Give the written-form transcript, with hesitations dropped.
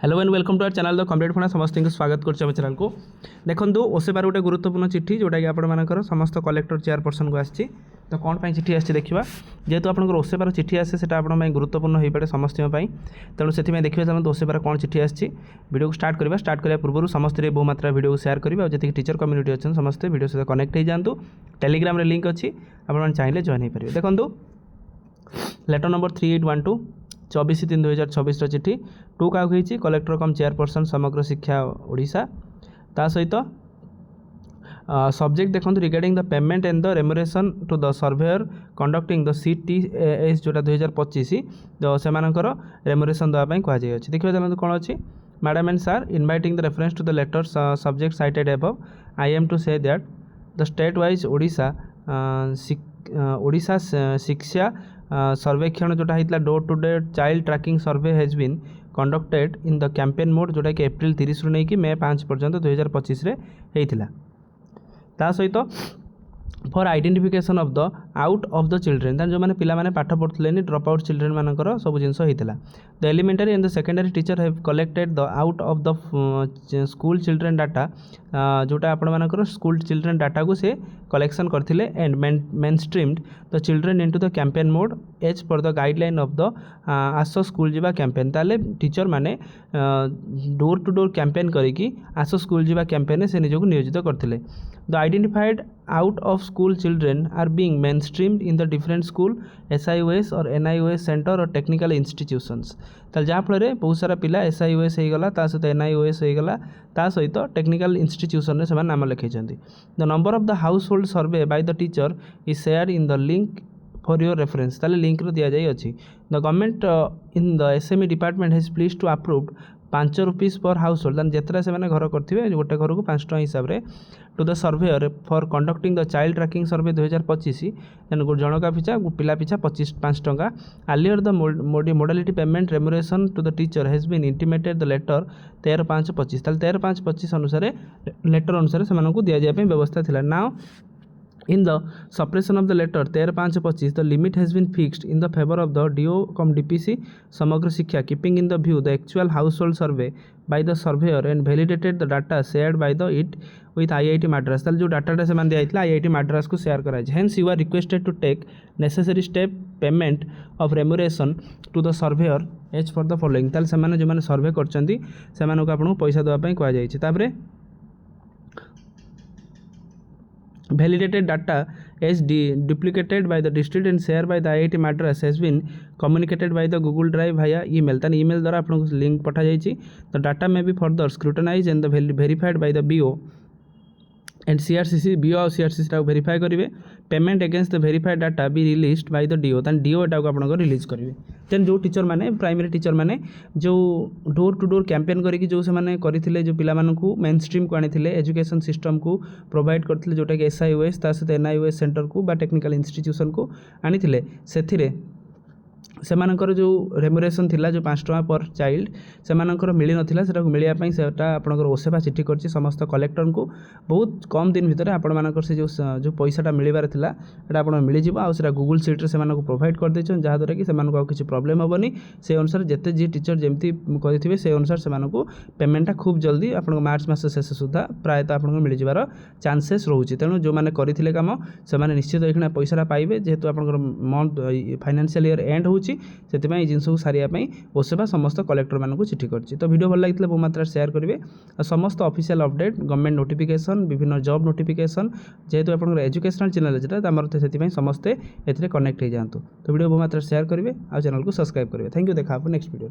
Hello and welcome to our channel the complete funda समस्त को स्वागत कर चैनल को देखो ओसेबार गोटे गुरुत्वपूर्ण चिट्ठी जोटा कि आपर समस्त कलेक्टर चेयरपर्सन को आसी तो कौन पर चिट्ठी आसी देखा जेहेतु आप ओसेबार चिट्ठी आसे से गुरुत्वपूर्ण हो पाए समस्त तेणु से देखिए चलते ओसेबार कौन चिट्ठी आसी वीडियो को स्टार्ट करने पूर्व समस्त बहु मात्रा वीडियो को शेयर करेंगे और जी टीचर कम्युनिटी अच्छे समस्त वीडियो सहित कनेक्ट हो जातु टेलीग्राम लिंक अच्छी आप चाहिए जॉइन हो पारे देखो लेटर नंबर 3812 24/3/2024 चिट्ठी टू क्या होती कलेक्टर कम चेयरपर्सन समग्र शिक्षा ओडिशा ता सहित सब्जेक्ट देखो regarding the payment and the remuneration to the surveyor conducting the CTS जोटा 2025 तो से रेम्युनरेशन देवाई कहुई देखिए चलते कौन अच्छी madam and sir inviting the reference to the letter subject cited above I am to say that the state wise Odisha Shiksha Sarvekshan जोटा होता door to door child tracking survey has been conducted in the campaign mode जोटा कि April 30 रु नहीं मे 5 पर्यंत 2025 रे होता ता सहित for identification of the out of the children जो मैंने पिला माने पाठ पढ़ुले ड्रॉप आउट चिल्ड्रेन मानकर सब जिन होता the elementary and the secondary teacher have collected the out of the school children data जोटा आपण स्कूल चिल्ड्रेन डाटा को से कलेक्शन करथिले and mainstreamed the children into the campaign mode as per the guideline of the Aaso school Jiba campaign ताले teacher माने door to door campaign करिकी Aaso school Jiba campaign से निजको नियोजित करथिले the identified out of school children are being main streamed in the different school SIOS और NIOS centre और technical institutions ताल जहाँफल बहुत सारा पिला SIOS होगला ता सहित NIOS होगला ता सहित टेक्निकल इंस्टीट्यूशन से नाम लिखी the number of the household survey by the teacher is share in the link for your reference ताले लिंक रो दिया जाई अछि the government in the SME department has please to approved 5 rupees per household जितना से घर करेंगे गोटे घर को 5 टका हिसाब से to the surveyor for conducting the child tracking survey 2025 जनका पिछा पिला पिछा 5 टका आलियर the modality payment remuneration to the teacher has been intimated the letter 13/5/25 13/5/25 अनुसार लेटर अनुसार से दि जाए व्यवस्था थिला now in the suppression of the letter 13/5/25 the limit has been fixed in the favor of the DO com DPC samagra शिक्षा keeping in the view the actual household survey by the surveyor and validated the data shared by the it with IIT Madras ताल जो data से मान दिया IIT Madras को share कराई hence you are requested to take necessary step payment of remuneration to the surveyor as for the following ताल से माने जो माने सर्वे करचंदी से माने को आपन पैसा देबा पई कहआ जाई छै ताबरे validated data as duplicated by the district and shared by the IIT Madras has been communicated by the Google Drive via email तान ईमेल द्वारा आपन लिंक पठा जाइछि the data may be further scrutinized and the verified by the BO and CRCC BO और CRCC टाक verify करेंगे payment against the verified data be released by the DO तान DO एटा को आपन रिलीज करेंगे देन जो teacher माने primary teacher माने जो डोर टू डोर कैंपेन करिक जो से माने करथिले जो पिला मानकू मेन स्ट्रीम को आनिथिले एजुकेशन सिस्टम को प्रोवाइड करथिले जोटा कि SIOS ता सहित NIOS सेंटर को बा टेक्निकल इंस्टीट्यूशन को आनिथिले सेथिरे सेमानकर जो रेम्युनरेशन थिला जो 5 टका पर चाइल्ड सेमानकर मिली नथिला सेटा को मिलिया पई सेटा आपनकर ओसेबा चिट्ठी करछि समस्त कलेक्टर को बहुत कम दिन भितर आपण मानकर से जो पैसाटा मिलिबार थिला एटा आपण मिली जिवो आ सेटा गूगल शीट रे सेमानको प्रोवाइड कर दैछन जहा द्वारा कि सेमानको किछि प्रॉब्लम होबनी से अनुसार जते जी टीचर जेमती करिथिबे से अनुसार सेमानको पेमेंटटा खूब जल्दी आपण मार्च मास शेष सुधा प्रायतः आपण मिली जिवार चांसेस रहउछि तेनु जो माने करिथिले काम से माने निश्चित एखना पैसाटा पाइबे जेहेतु आपनकर मंथ फाइनेंशियल ईयर एंड होउछि से जिन सब सारिया ओसेबा समस्त कलेक्टर मानक चिठी करछि तो वीडियो भल लगी बहु मात्रा शेयर करेंगे समस्त ऑफिशियल अपडेट गवर्नमेंट नोटिफिकेशन विभिन्न जॉब नोटिफिकेशन जेहेतु आप एजुकेशनल चैनल से समस्ते ए कनेक्ट हो जातु तो वीडियो बहु मात्रा शेयर करेंगे और चैनल को सब्सक्राइब करेंगे थैंक यू देखा नेक्स्ट वीडियो।